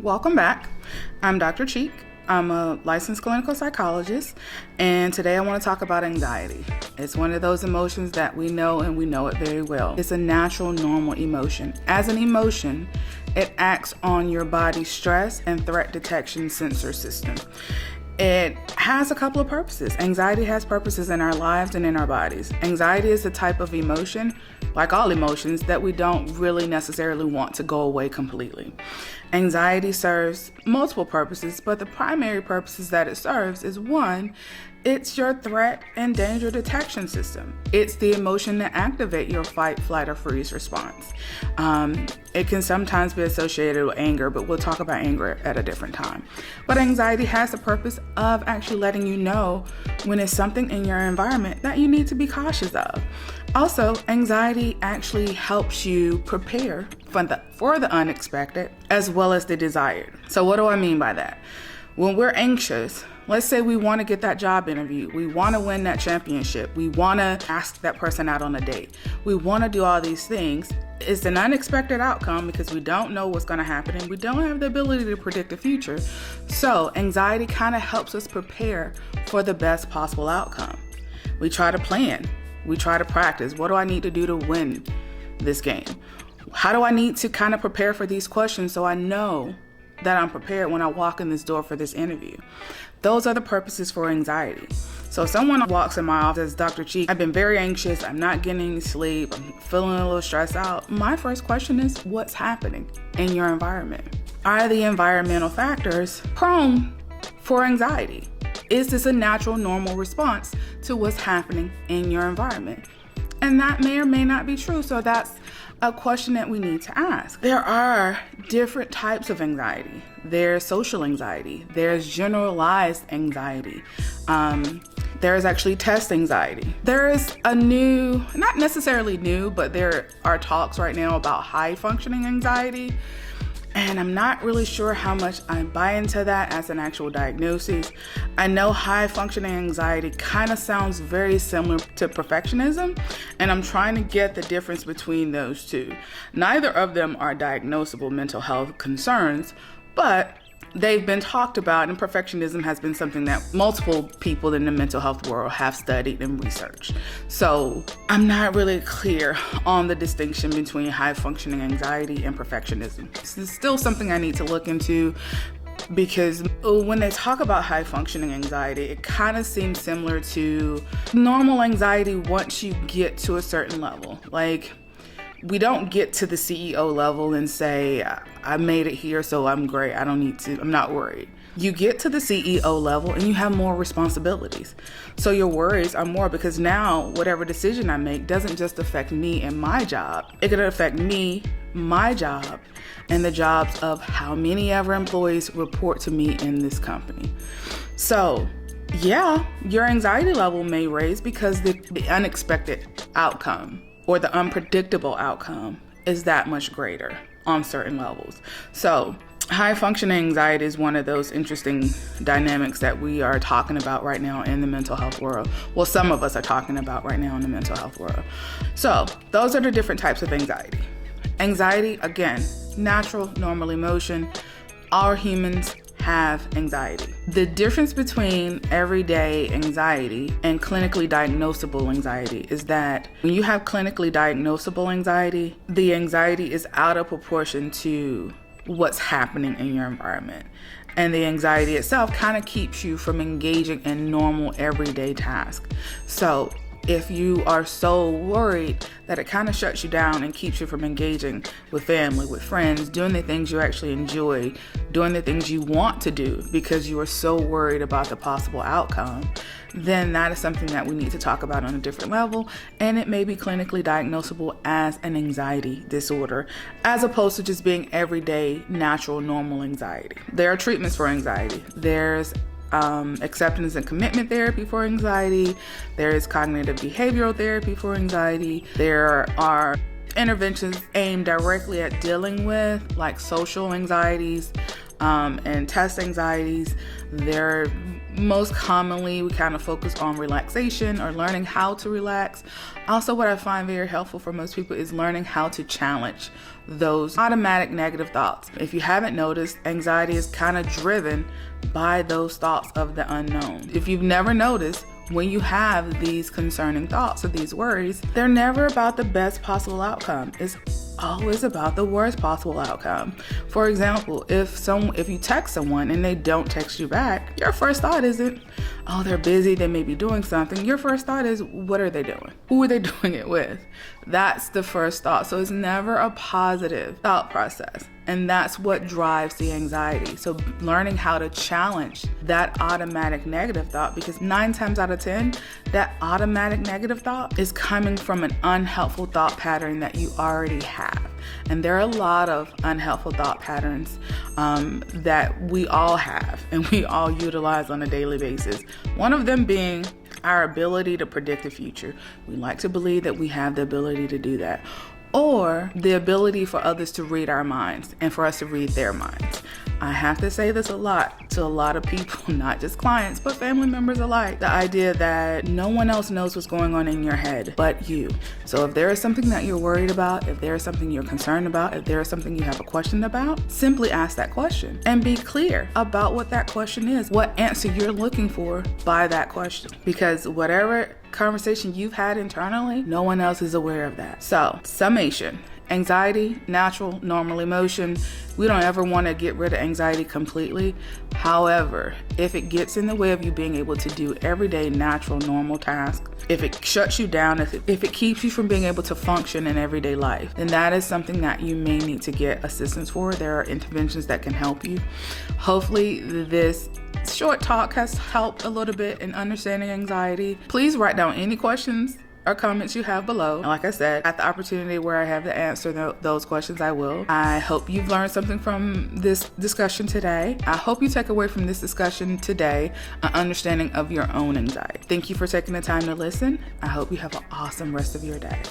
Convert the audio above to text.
Welcome back. I'm Dr. Cheek. I'm a licensed clinical psychologist, and today I want to talk about anxiety. It's one of those emotions that we know, and we know it very well. It's a natural, normal emotion. As an emotion, it acts on your body's stress and threat detection sensor system. It has a couple of purposes. Anxiety has purposes in our lives and in our bodies. Anxiety is a type of emotion, like all emotions, that we don't really necessarily want to go away completely. Anxiety serves multiple purposes, but the primary purposes that it serves is one, it's your threat and danger detection system. It's the emotion that activates your fight, flight, or freeze response. It can sometimes be associated with anger, but we'll talk about anger at a different time. But anxiety has the purpose of actually letting you know when it's something in your environment that you need to be cautious of. Also, anxiety actually helps you prepare for the unexpected as well as the desired. So what do I mean by that? When we're anxious, let's say we want to get that job interview, we want to win that championship, we want to ask that person out on a date, we want to do all these things. It's an unexpected outcome because we don't know what's going to happen and we don't have the ability to predict the future. So anxiety kind of helps us prepare for the best possible outcome. We try to plan, we try to practice. What do I need to do to win this game? How do I need to kind of prepare for these questions so I know that I'm prepared when I walk in this door for this interview? Those are the purposes for anxiety. So if someone walks in my office, Dr. Cheek, I've been very anxious, I'm not getting any sleep, I'm feeling a little stressed out. My first question is, what's happening in your environment? Are the environmental factors prone for anxiety? Is this a natural, normal response to what's happening in your environment? And that may or may not be true. So that's a question that we need to ask. There are different types of anxiety. There's social anxiety. There's generalized anxiety. There's actually test anxiety. There is a new, not necessarily new, but there are talks right now about high functioning anxiety. And I'm not really sure how much I buy into that as an actual diagnosis. I know high functioning anxiety kind of sounds very similar to perfectionism, and I'm trying to get the difference between those two. Neither of them are diagnosable mental health concerns, but they've been talked about, and perfectionism has been something that multiple people in the mental health world have studied and researched. So I'm not really clear on the distinction between high functioning anxiety and perfectionism. This is still something I need to look into, because when they talk about high functioning anxiety, it kind of seems similar to normal anxiety once you get to a certain level. Like, we don't get to the CEO level and say, I made it here, so I'm great. I'm not worried. You get to the CEO level and you have more responsibilities. So your worries are more, because now whatever decision I make doesn't just affect me and my job. It could affect me, my job, and the jobs of how many ever employees report to me in this company. So yeah, your anxiety level may raise because the unexpected outcome or the unpredictable outcome is that much greater on certain levels. So high functioning anxiety is one of those interesting dynamics that we are talking about right now in the mental health world. Well, some of us are talking about right now in the mental health world. So those are the different types of anxiety. Anxiety, again, natural, normal emotion. All humans have anxiety. The difference between everyday anxiety and clinically diagnosable anxiety is that when you have clinically diagnosable anxiety, the anxiety is out of proportion to what's happening in your environment. And the anxiety itself kind of keeps you from engaging in normal everyday tasks. So if you are so worried that it kind of shuts you down and keeps you from engaging with family, with friends, doing the things you actually enjoy, doing the things you want to do because you are so worried about the possible outcome, then that is something that we need to talk about on a different level, and it may be clinically diagnosable as an anxiety disorder as opposed to just being everyday, natural, normal anxiety. There are treatments for anxiety. There's acceptance and commitment therapy for anxiety. There is cognitive behavioral therapy for anxiety. There are interventions aimed directly at dealing with like social anxieties and test anxieties. There are Most commonly, we kind of focus on relaxation or learning how to relax. Also, what I find very helpful for most people is learning how to challenge those automatic negative thoughts. If you haven't noticed, anxiety is kind of driven by those thoughts of the unknown. If you've never noticed, when you have these concerning thoughts or these worries, they're never about the best possible outcome. It's always about the worst possible outcome. For example, if you text someone and they don't text you back, your first thought isn't, oh, they're busy, they may be doing something. Your first thought is, what are they doing? Who are they doing it with? That's the first thought. So it's never a positive thought process. And that's what drives the anxiety. So learning how to challenge that automatic negative thought, because 9 times out of 10, that automatic negative thought is coming from an unhelpful thought pattern that you already have. And there are a lot of unhelpful thought patterns that we all have and we all utilize on a daily basis. One of them being our ability to predict the future. We like to believe that we have the ability to do that, or the ability for others to read our minds and for us to read their minds. I have to say this a lot to a lot of people, not just clients, but family members alike. The idea that no one else knows what's going on in your head but you. So if there is something that you're worried about, if there is something you're concerned about, if there is something you have a question about, simply ask that question and be clear about what that question is, what answer you're looking for by that question. Because whatever conversation you've had internally, no one else is aware of that. So, summation. Anxiety, natural, normal emotion. We don't ever want to get rid of anxiety completely. However, if it gets in the way of you being able to do everyday, natural, normal tasks, if it shuts you down, if it keeps you from being able to function in everyday life, then that is something that you may need to get assistance for. There are interventions that can help you. Hopefully, this short talk has helped a little bit in understanding anxiety. Please write down any questions or comments you have below. And like I said, at the opportunity where I have to answer those questions, I will. I hope you've learned something from this discussion today. I hope you take away from this discussion today an understanding of your own anxiety. Thank you for taking the time to listen. I hope you have an awesome rest of your day.